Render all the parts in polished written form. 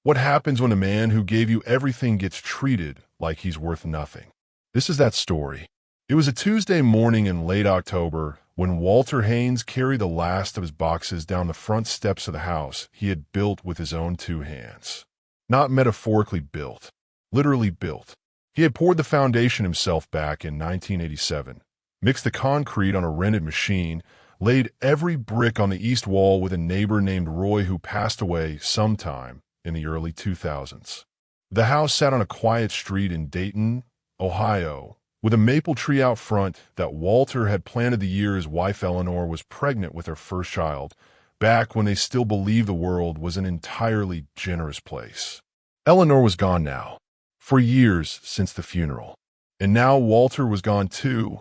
What happens when a man who gave you everything gets treated like he's worth nothing? This is that story. It was a Tuesday morning in late October when Walter Haines carried the last of his boxes down the front steps of the house he had built with his own two hands. Not metaphorically built, literally built. He had poured the foundation himself back in 1987, mixed the concrete on a rented machine, laid every brick on the east wall with a neighbor named Roy who passed away sometime in the early 2000s. The house sat on a quiet street in Dayton, Ohio, with a maple tree out front that Walter had planted the year his wife Eleanor was pregnant with her first child, back when they still believed the world was an entirely generous place. Eleanor was gone now, for years since the funeral, and now Walter was gone too,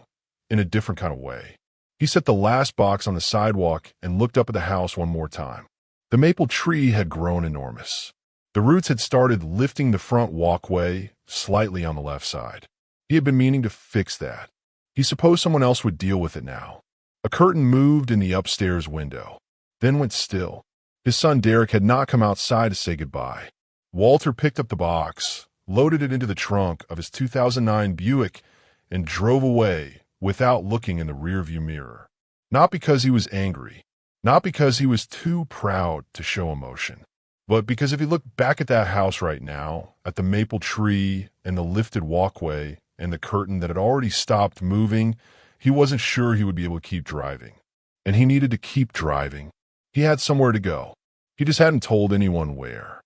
in a different kind of way. He set the last box on the sidewalk and looked up at the house one more time. The maple tree had grown enormous. The roots had started lifting the front walkway slightly on the left side. He had been meaning to fix that. He supposed someone else would deal with it now. A curtain moved in the upstairs window, then went still. His son Derek had not come outside to say goodbye. Walter picked up the box, loaded it into the trunk of his 2009 Buick, and drove away without looking in the rearview mirror. Not because he was angry, not because he was too proud to show emotion, but because if he looked back at that house right now, at the maple tree and the lifted walkway and the curtain that had already stopped moving, he wasn't sure he would be able to keep driving. And he needed to keep driving. He had somewhere to go. He just hadn't told anyone where.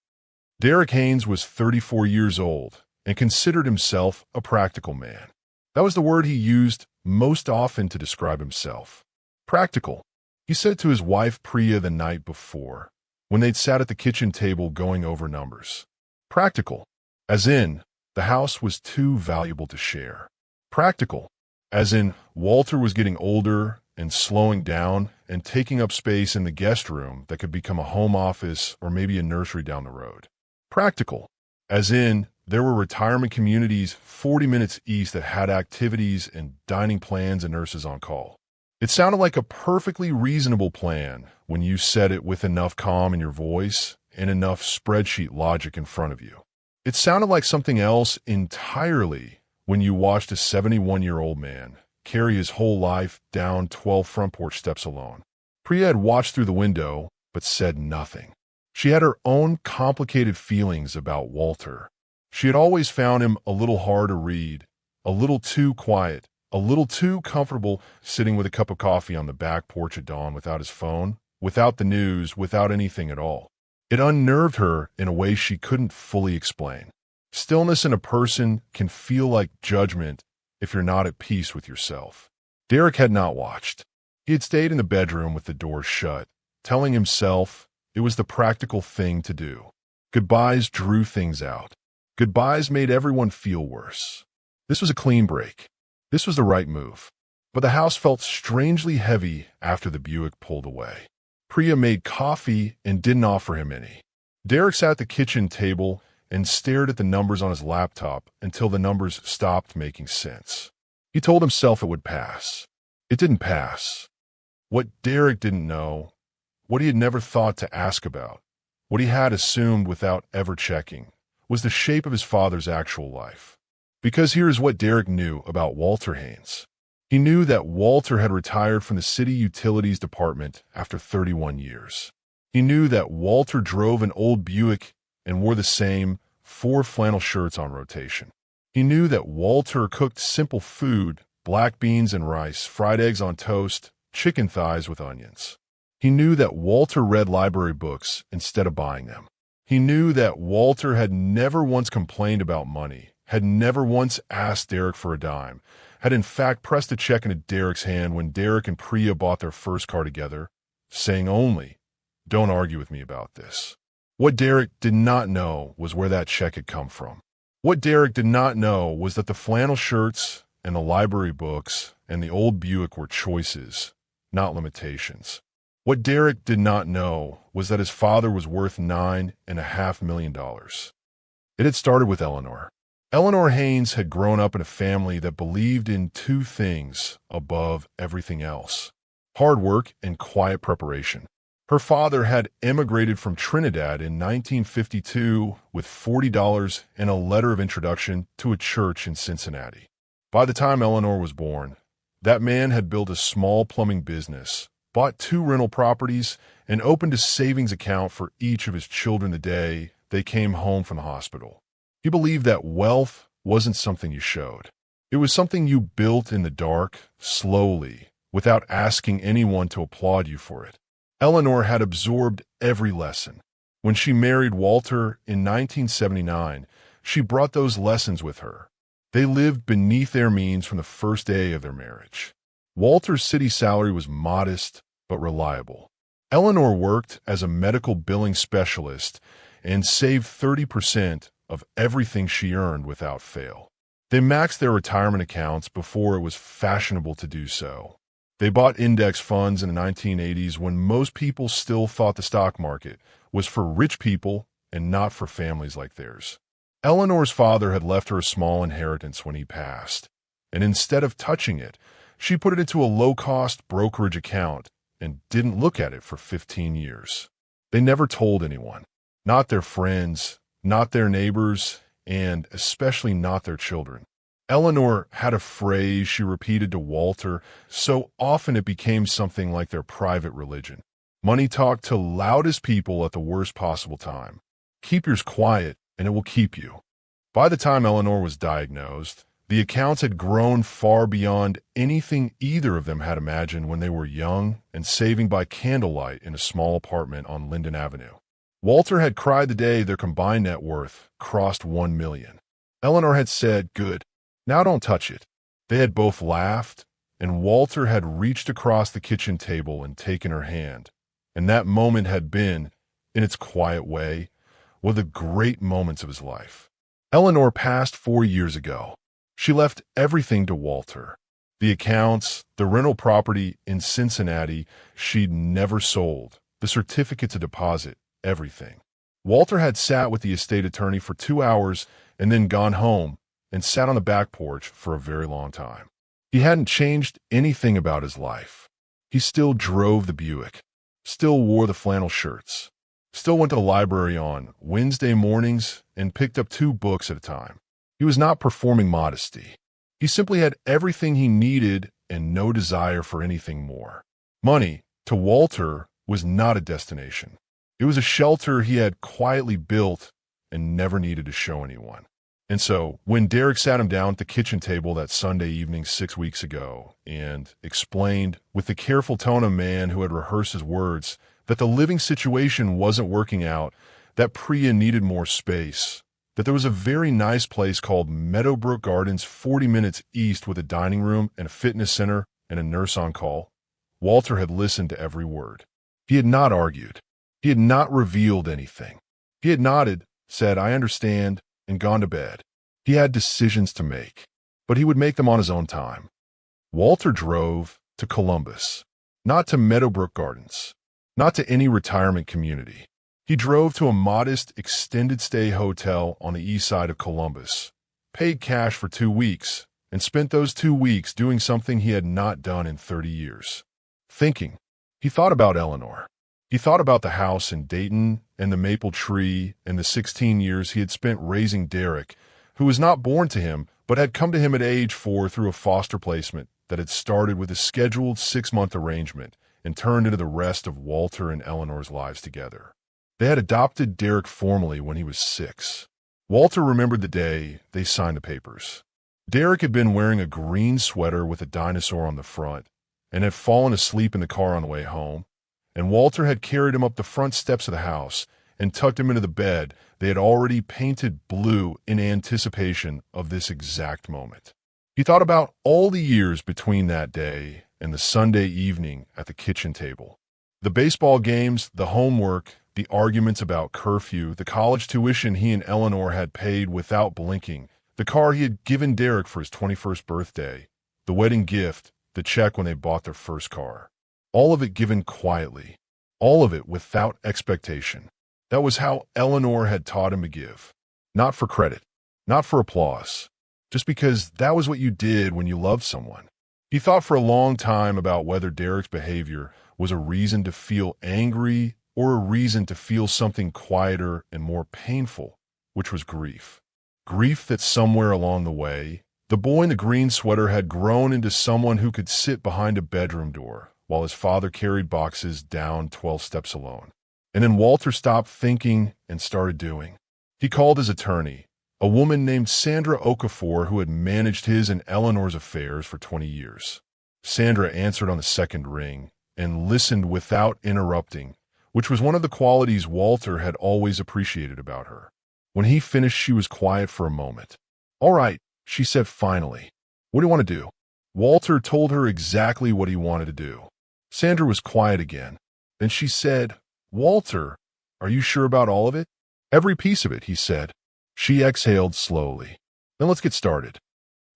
Derek Haines was 34 years old and considered himself a practical man. That was the word he used most often to describe himself. Practical. He said to his wife Priya the night before, when they'd sat at the kitchen table going over numbers. Practical, as in, the house was too valuable to share. Practical, as in, Walter was getting older and slowing down and taking up space in the guest room that could become a home office or maybe a nursery down the road. Practical, as in, there were retirement communities 40 minutes east that had activities and dining plans and nurses on call. It sounded like a perfectly reasonable plan when you said it with enough calm in your voice and enough spreadsheet logic in front of you. It sounded like something else entirely when you watched a 71-year-old man carry his whole life down 12 front porch steps alone. Priya had watched through the window but said nothing. She had her own complicated feelings about Walter. She had always found him a little hard to read, a little too quiet, a little too comfortable sitting with a cup of coffee on the back porch at dawn without his phone, without the news, without anything at all. It unnerved her in a way she couldn't fully explain. Stillness in a person can feel like judgment if you're not at peace with yourself. Derek had not watched. He had stayed in the bedroom with the door shut, telling himself it was the practical thing to do. Goodbyes drew things out. Goodbyes made everyone feel worse. This was a clean break. This was the right move. But the house felt strangely heavy after the Buick pulled away. Priya made coffee and didn't offer him any. Derek sat at the kitchen table and stared at the numbers on his laptop until the numbers stopped making sense. He told himself it would pass. It didn't pass. What Derek didn't know, what he had never thought to ask about, what he had assumed without ever checking, was the shape of his father's actual life. Because here is what Derek knew about Walter Haines. He knew that Walter had retired from the city utilities department after 31 years. He knew that Walter drove an old Buick and wore the same 4 flannel shirts on rotation. He knew that Walter cooked simple food, black beans and rice, fried eggs on toast, chicken thighs with onions. He knew that Walter read library books instead of buying them. He knew that Walter had never once complained about money, had never once asked Derek for a dime, had in fact pressed a check into Derek's hand when Derek and Priya bought their first car together, saying only, "Don't argue with me about this." What Derek did not know was where that check had come from. What Derek did not know was that the flannel shirts and the library books and the old Buick were choices, not limitations. What Derek did not know was that his father was worth $9.5 million. It had started with Eleanor. Eleanor Haines had grown up in a family that believed in 2 things above everything else: hard work and quiet preparation. Her father had emigrated from Trinidad in 1952 with $40 and a letter of introduction to a church in Cincinnati. By the time Eleanor was born, that man had built a small plumbing business, bought 2 rental properties, and opened a savings account for each of his children the day they came home from the hospital. He believed that wealth wasn't something you showed. It was something you built in the dark, slowly, without asking anyone to applaud you for it. Eleanor had absorbed every lesson. When she married Walter in 1979, she brought those lessons with her. They lived beneath their means from the first day of their marriage. Walter's city salary was modest but reliable. Eleanor worked as a medical billing specialist and saved 30% of everything she earned without fail. They maxed their retirement accounts before it was fashionable to do so. They bought index funds in the 1980s when most people still thought the stock market was for rich people and not for families like theirs. Eleanor's father had left her a small inheritance when he passed, and instead of touching it, she put it into a low-cost brokerage account and didn't look at it for 15 years. They never told anyone, not their friends, not their neighbors, and especially not their children. Eleanor had a phrase she repeated to Walter so often it became something like their private religion. Money talk to loudest people at the worst possible time. Keep yours quiet and it will keep you. By the time Eleanor was diagnosed, the accounts had grown far beyond anything either of them had imagined when they were young and saving by candlelight in a small apartment on Linden Avenue. Walter had cried the day their combined net worth crossed $1 million. Eleanor had said, "Good. Now don't touch it." They had both laughed, and Walter had reached across the kitchen table and taken her hand. And that moment had been, in its quiet way, one of the great moments of his life. Eleanor passed 4 years ago. She left everything to Walter. The accounts, the rental property in Cincinnati she'd never sold, the certificates of deposit, everything. Walter had sat with the estate attorney for 2 hours and then gone home and sat on the back porch for a very long time. He hadn't changed anything about his life. He still drove the Buick, still wore the flannel shirts, still went to the library on Wednesday mornings and picked up 2 books at a time. He was not performing modesty. He simply had everything he needed and no desire for anything more. Money, to Walter, was not a destination. It was a shelter he had quietly built and never needed to show anyone. And so, when Derek sat him down at the kitchen table that Sunday evening 6 weeks ago and explained, with the careful tone of a man who had rehearsed his words, that the living situation wasn't working out, that Priya needed more space, that there was a very nice place called Meadowbrook Gardens 40 minutes east with a dining room and a fitness center and a nurse on call, Walter had listened to every word. He had not argued. He had not revealed anything. He had nodded, said, "I understand," and gone to bed. He had decisions to make, but he would make them on his own time. Walter drove to Columbus, not to Meadowbrook Gardens, not to any retirement community. He drove to a modest extended-stay hotel on the east side of Columbus, paid cash for 2 weeks, and spent those 2 weeks doing something he had not done in 30 years. Thinking. He thought about Eleanor. He thought about the house in Dayton and the maple tree and the 16 years he had spent raising Derek, who was not born to him but had come to him at age 4 through a foster placement that had started with a scheduled 6-month arrangement and turned into the rest of Walter and Eleanor's lives together. They had adopted Derek formally when he was 6. Walter remembered the day they signed the papers. Derek had been wearing a green sweater with a dinosaur on the front and had fallen asleep in the car on the way home, and Walter had carried him up the front steps of the house and tucked him into the bed they had already painted blue in anticipation of this exact moment. He thought about all the years between that day and the Sunday evening at the kitchen table. The baseball games, the homework, the arguments about curfew, the college tuition he and Eleanor had paid without blinking, the car he had given Derek for his 21st birthday, the wedding gift, the check when they bought their first car. All of it given quietly, all of it without expectation. That was how Eleanor had taught him to give. Not for credit, not for applause, just because that was what you did when you loved someone. He thought for a long time about whether Derek's behavior was a reason to feel angry or a reason to feel something quieter and more painful, which was grief. Grief that somewhere along the way, the boy in the green sweater had grown into someone who could sit behind a bedroom door while his father carried boxes down 12 steps alone. And then Walter stopped thinking and started doing. He called his attorney, a woman named Sandra Okafor who had managed his and Eleanor's affairs for 20 years. Sandra answered on the second ring and listened without interrupting, which was one of the qualities Walter had always appreciated about her. When he finished, she was quiet for a moment. "All right," she said finally. "What do you want to do?" Walter told her exactly what he wanted to do. Sandra was quiet again. Then she said, "Walter, are you sure about all of it?" "Every piece of it," he said. She exhaled slowly. "Then let's get started."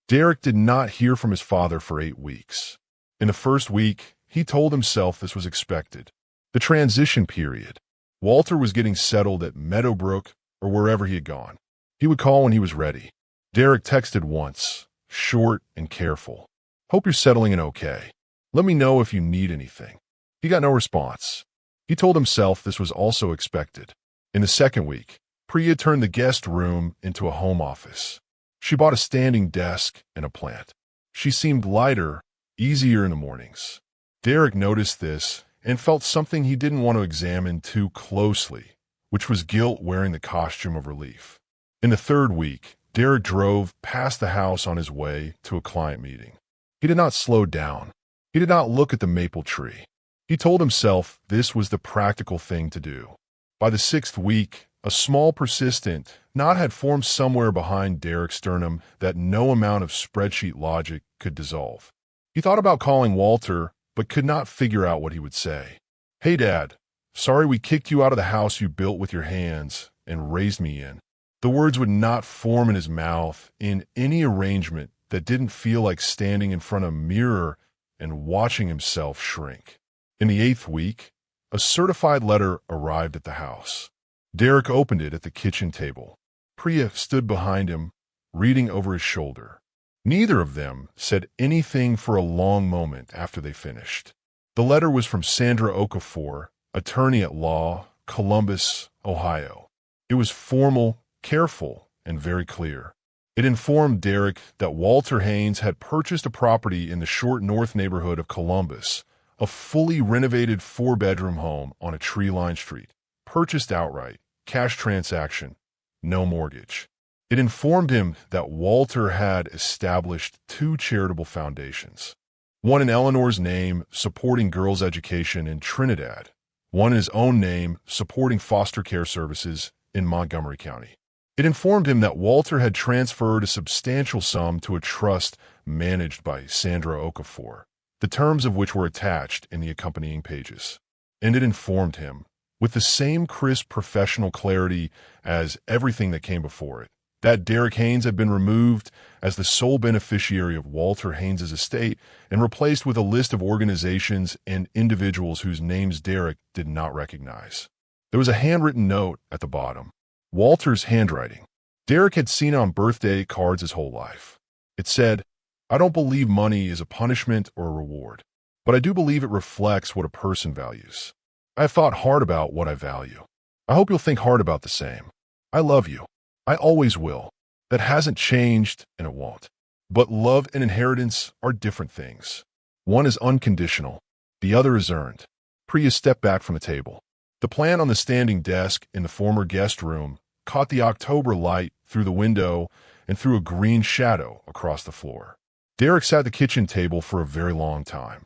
Derek did not hear from his father for 8 weeks. In the first week, he told himself this was expected. The transition period. Walter was getting settled at Meadowbrook or wherever he had gone. He would call when he was ready. Derek texted once, short and careful. "Hope you're settling in okay. Let me know if you need anything." He got no response. He told himself this was also expected. In the second week, Priya turned the guest room into a home office. She bought a standing desk and a plant. She seemed lighter, easier in the mornings. Derek noticed this and felt something he didn't want to examine too closely, which was guilt wearing the costume of relief. In the third week, Derek drove past the house on his way to a client meeting. He did not slow down. He did not look at the maple tree. He told himself this was the practical thing to do. By the 6th week, a small persistent knot had formed somewhere behind Derek's sternum that no amount of spreadsheet logic could dissolve. He thought about calling Walter, but could not figure out what he would say. "Hey, Dad, sorry we kicked you out of the house you built with your hands and raised me in." The words would not form in his mouth in any arrangement that didn't feel like standing in front of a mirror and watching himself shrink. In the 8th week, a certified letter arrived at the house. Derek opened it at the kitchen table. Priya stood behind him, reading over his shoulder. Neither of them said anything for a long moment after they finished. The letter was from Sandra Okafor, attorney at law, Columbus, Ohio. It was formal, careful, and very clear. It informed Derek that Walter Haines had purchased a property in the Short North neighborhood of Columbus, a fully renovated 4-bedroom home on a tree-lined street. Purchased outright, cash transaction, no mortgage. It informed him that Walter had established 2 charitable foundations. One in Eleanor's name, supporting girls' education in Trinidad. One in his own name, supporting foster care services in Montgomery County. It informed him that Walter had transferred a substantial sum to a trust managed by Sandra Okafor, the terms of which were attached in the accompanying pages. And it informed him, with the same crisp professional clarity as everything that came before it, that Derek Haines had been removed as the sole beneficiary of Walter Haines's estate and replaced with a list of organizations and individuals whose names Derek did not recognize. There was a handwritten note at the bottom. Walter's handwriting. Derek had seen it on birthday cards his whole life. It said, "I don't believe money is a punishment or a reward, but I do believe it reflects what a person values. I have thought hard about what I value. I hope you'll think hard about the same. I love you. I always will. That hasn't changed, and it won't. But love and inheritance are different things. One is unconditional. The other is earned." Priya stepped back from the table. The plant on the standing desk in the former guest room caught the October light through the window and threw a green shadow across the floor. Derek sat at the kitchen table for a very long time.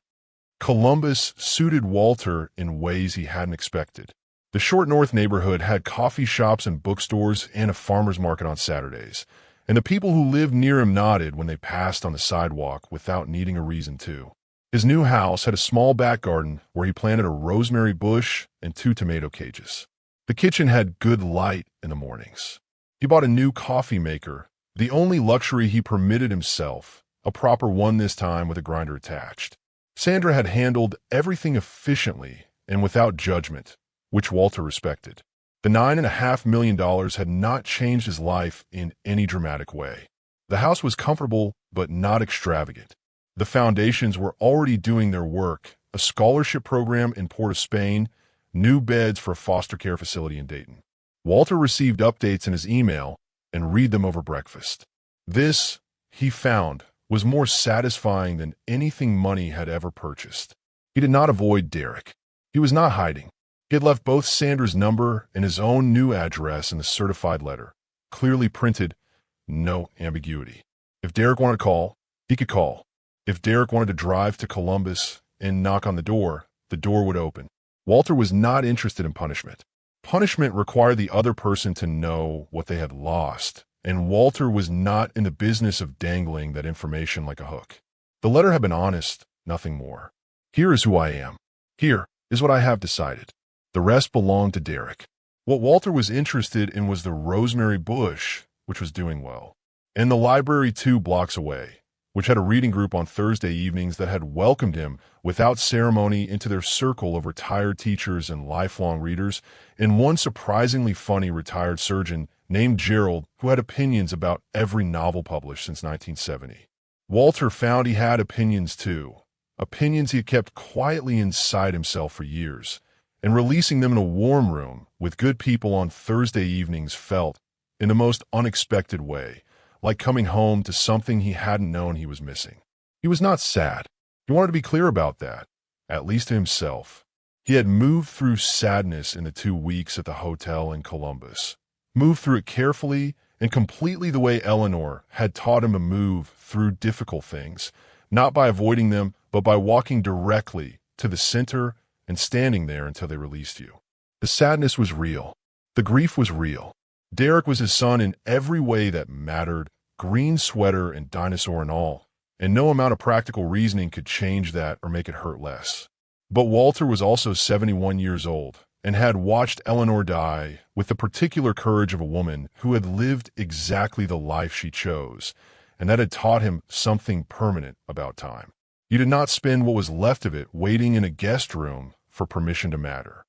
Columbus suited Walter in ways he hadn't expected. The Short North neighborhood had coffee shops and bookstores and a farmer's market on Saturdays, and the people who lived near him nodded when they passed on the sidewalk without needing a reason to. His new house had a small back garden where he planted a rosemary bush and 2 tomato cages. The kitchen had good light in the mornings. He bought a new coffee maker, the only luxury he permitted himself, a proper one this time with a grinder attached. Sandra had handled everything efficiently and without judgment, which Walter respected. The $9.5 million had not changed his life in any dramatic way. The house was comfortable but not extravagant. The foundations were already doing their work, a scholarship program in Port of Spain, new beds for a foster care facility in Dayton. Walter received updates in his email and read them over breakfast. This, he found, was more satisfying than anything money had ever purchased. He did not avoid Derek. He was not hiding. He had left both Sandra's number and his own new address in the certified letter, clearly printed, no ambiguity. If Derek wanted to call, he could call. If Derek wanted to drive to Columbus and knock on the door would open. Walter was not interested in punishment. Punishment required the other person to know what they had lost, and Walter was not in the business of dangling that information like a hook. The letter had been honest, nothing more. Here is who I am. Here is what I have decided. The rest belonged to Derek. What Walter was interested in was the rosemary bush, which was doing well, and the library 2 blocks away, which had a reading group on Thursday evenings that had welcomed him without ceremony into their circle of retired teachers and lifelong readers, and one surprisingly funny retired surgeon named Gerald who had opinions about every novel published since 1970. Walter found he had opinions too, opinions he had kept quietly inside himself for years, and releasing them in a warm room with good people on Thursday evenings felt, in the most unexpected way, like coming home to something he hadn't known he was missing. He was not sad. He wanted to be clear about that, at least to himself. He had moved through sadness in the 2 weeks at the hotel in Columbus, moved through it carefully and completely the way Eleanor had taught him to move through difficult things, not by avoiding them, but by walking directly to the center and standing there until they released you. The sadness was real. The grief was real. Derek was his son in every way that mattered, green sweater and dinosaur and all, and no amount of practical reasoning could change that or make it hurt less. But Walter was also 71 years old and had watched Eleanor die with the particular courage of a woman who had lived exactly the life she chose, and that had taught him something permanent about time. He did not spend what was left of it waiting in a guest room for permission to matter.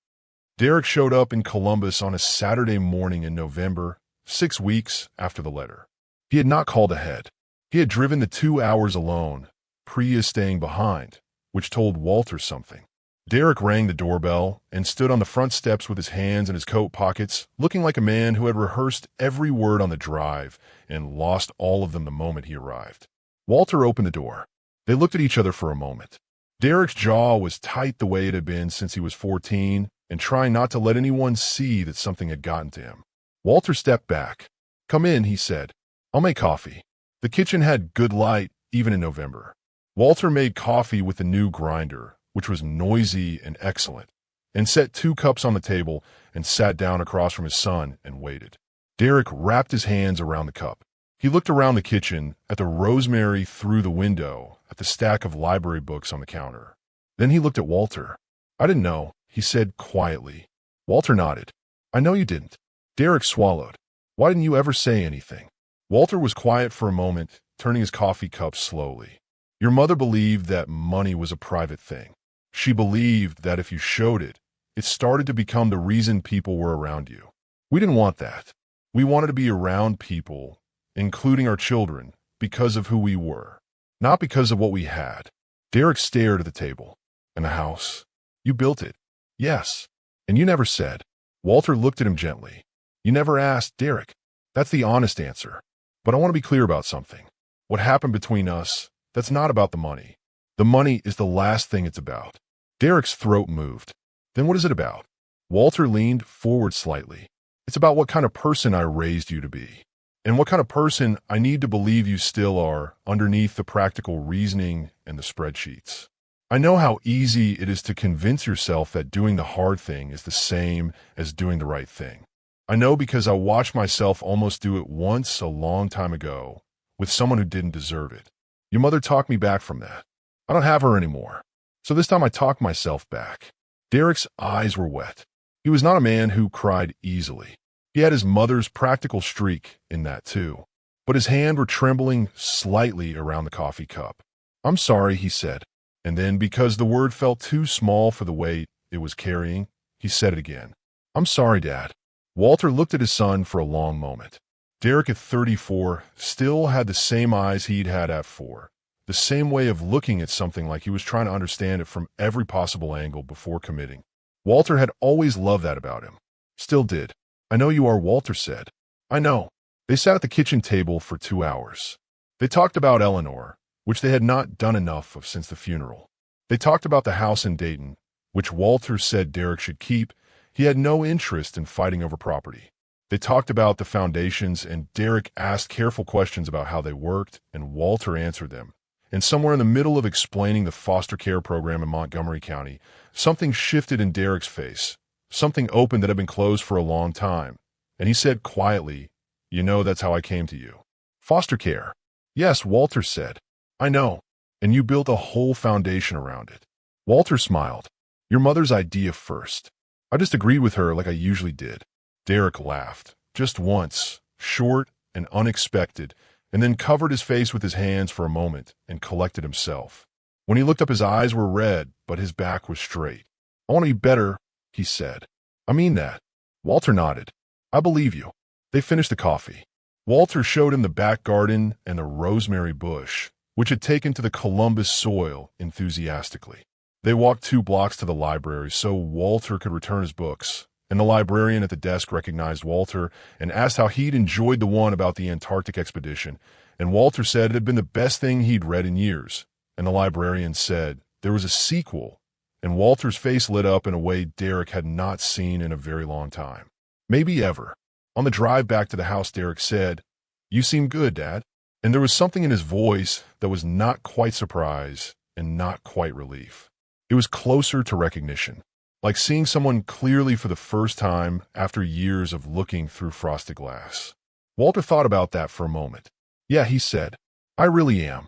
Derek showed up in Columbus on a Saturday morning in November, 6 weeks after the letter. He had not called ahead. He had driven the 2 hours alone, Priya staying behind, which told Walter something. Derek rang the doorbell and stood on the front steps with his hands in his coat pockets, looking like a man who had rehearsed every word on the drive and lost all of them the moment he arrived. Walter opened the door. They looked at each other for a moment. Derek's jaw was tight the way it had been since he was 14, and trying not to let anyone see that something had gotten to him. Walter stepped back. "Come in," he said. "I'll make coffee." The kitchen had good light, even in November. Walter made coffee with the new grinder, which was noisy and excellent, and set 2 cups on the table and sat down across from his son and waited. Derek wrapped his hands around the cup. He looked around the kitchen, at the rosemary through the window, at the stack of library books on the counter. Then he looked at Walter. "I didn't know," he said quietly. Walter nodded. "I know you didn't." Derek swallowed. "Why didn't you ever say anything?" Walter was quiet for a moment, turning his coffee cup slowly. "Your mother believed that money was a private thing. She believed that if you showed it, it started to become the reason people were around you. We didn't want that. We wanted to be around people, including our children, because of who we were, not because of what we had." Derek stared at the table. "And the house? You built it." "Yes. And you never said." Walter looked at him gently. "You never asked, Derek. That's the honest answer. But I want to be clear about something. What happened between us, that's not about the money. The money is the last thing it's about." Derek's throat moved. "Then what is it about?" Walter leaned forward slightly. "It's about what kind of person I raised you to be, and what kind of person I need to believe you still are underneath the practical reasoning and the spreadsheets. I know how easy it is to convince yourself that doing the hard thing is the same as doing the right thing. I know because I watched myself almost do it once a long time ago with someone who didn't deserve it. Your mother talked me back from that. I don't have her anymore. So this time I talked myself back." Derek's eyes were wet. He was not a man who cried easily. He had his mother's practical streak in that too. But his hands were trembling slightly around the coffee cup. "I'm sorry," he said. And then, because the word felt too small for the weight it was carrying, he said it again. "I'm sorry, Dad." Walter looked at his son for a long moment. Derek at 34 still had the same eyes he'd had at 4, the same way of looking at something like he was trying to understand it from every possible angle before committing. Walter had always loved that about him. Still did. "I know you are," Walter said. "I know." They sat at the kitchen table for 2 hours. They talked about Eleanor, which they had not done enough of since the funeral. They talked about the house in Dayton, which Walter said Derek should keep. He had no interest in fighting over property. They talked about the foundations, and Derek asked careful questions about how they worked, and Walter answered them. And somewhere in the middle of explaining the foster care program in Montgomery County, something shifted in Derek's face. Something opened that had been closed for a long time. And he said quietly, "You know, that's how I came to you." "Foster care." "Yes," Walter said. "I know. And you built a whole foundation around it." Walter smiled. "Your mother's idea first. I just agreed with her like I usually did." Derek laughed, just once, short and unexpected, and then covered his face with his hands for a moment and collected himself. When he looked up, his eyes were red, but his back was straight. "I want to be better," he said. "I mean that." Walter nodded. "I believe you." They finished the coffee. Walter showed him the back garden and the rosemary bush, which had taken to the Columbus soil enthusiastically. They walked 2 blocks to the library so Walter could return his books, and the librarian at the desk recognized Walter and asked how he'd enjoyed the one about the Antarctic expedition, and Walter said it had been the best thing he'd read in years, and the librarian said there was a sequel, and Walter's face lit up in a way Derek had not seen in a very long time. Maybe ever. On the drive back to the house, Derek said, "You seem good, Dad." And there was something in his voice that was not quite surprise and not quite relief. It was closer to recognition, like seeing someone clearly for the first time after years of looking through frosted glass. Walter thought about that for a moment. "Yeah," he said, "I really am."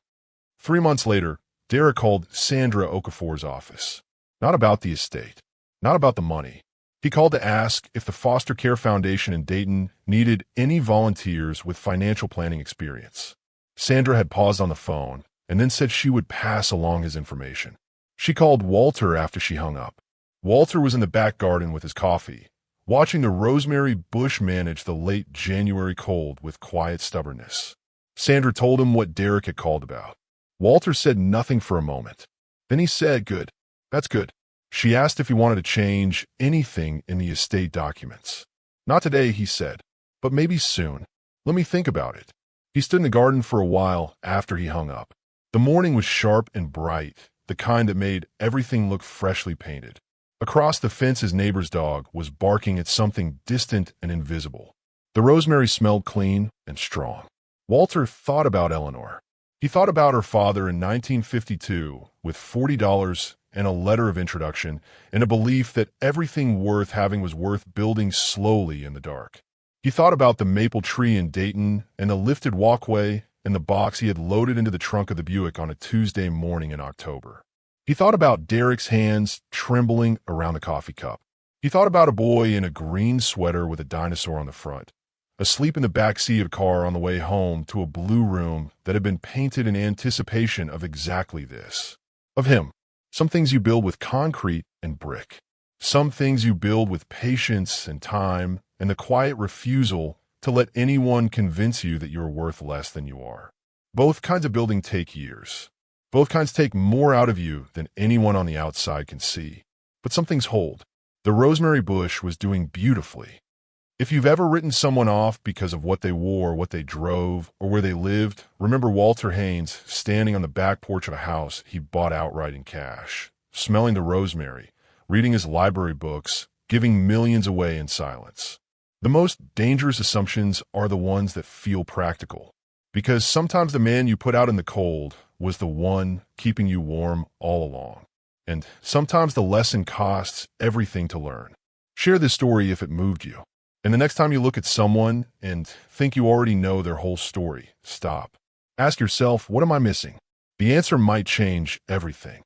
3 months later, Derek called Sandra Okafor's office. Not about the estate, not about the money. He called to ask if the Foster Care Foundation in Dayton needed any volunteers with financial planning experience. Sandra had paused on the phone and then said she would pass along his information. She called Walter after she hung up. Walter was in the back garden with his coffee, watching the rosemary bush manage the late January cold with quiet stubbornness. Sandra told him what Derek had called about. Walter said nothing for a moment. Then he said, "Good. That's good." She asked if he wanted to change anything in the estate documents. "Not today," he said, "but maybe soon. Let me think about it." He stood in the garden for a while after he hung up. The morning was sharp and bright, the kind that made everything look freshly painted. Across the fence, his neighbor's dog was barking at something distant and invisible. The rosemary smelled clean and strong. Walter thought about Eleanor. He thought about her father in 1952 with $40 and a letter of introduction and a belief that everything worth having was worth building slowly in the dark. He thought about the maple tree in Dayton and the lifted walkway and the box he had loaded into the trunk of the Buick on a Tuesday morning in October. He thought about Derek's hands trembling around the coffee cup. He thought about a boy in a green sweater with a dinosaur on the front, asleep in the back seat of a car on the way home to a blue room that had been painted in anticipation of exactly this. Of him. Some things you build with concrete and brick. Some things you build with patience and time and the quiet refusal to let anyone convince you that you're worth less than you are. Both kinds of building take years. Both kinds take more out of you than anyone on the outside can see. But some things hold. The rosemary bush was doing beautifully. If you've ever written someone off because of what they wore, what they drove, or where they lived, remember Walter Haines standing on the back porch of a house he bought outright in cash, smelling the rosemary, reading his library books, giving millions away in silence. The most dangerous assumptions are the ones that feel practical, because sometimes the man you put out in the cold was the one keeping you warm all along. And sometimes the lesson costs everything to learn. Share this story if it moved you. And the next time you look at someone and think you already know their whole story, stop. Ask yourself, what am I missing? The answer might change everything.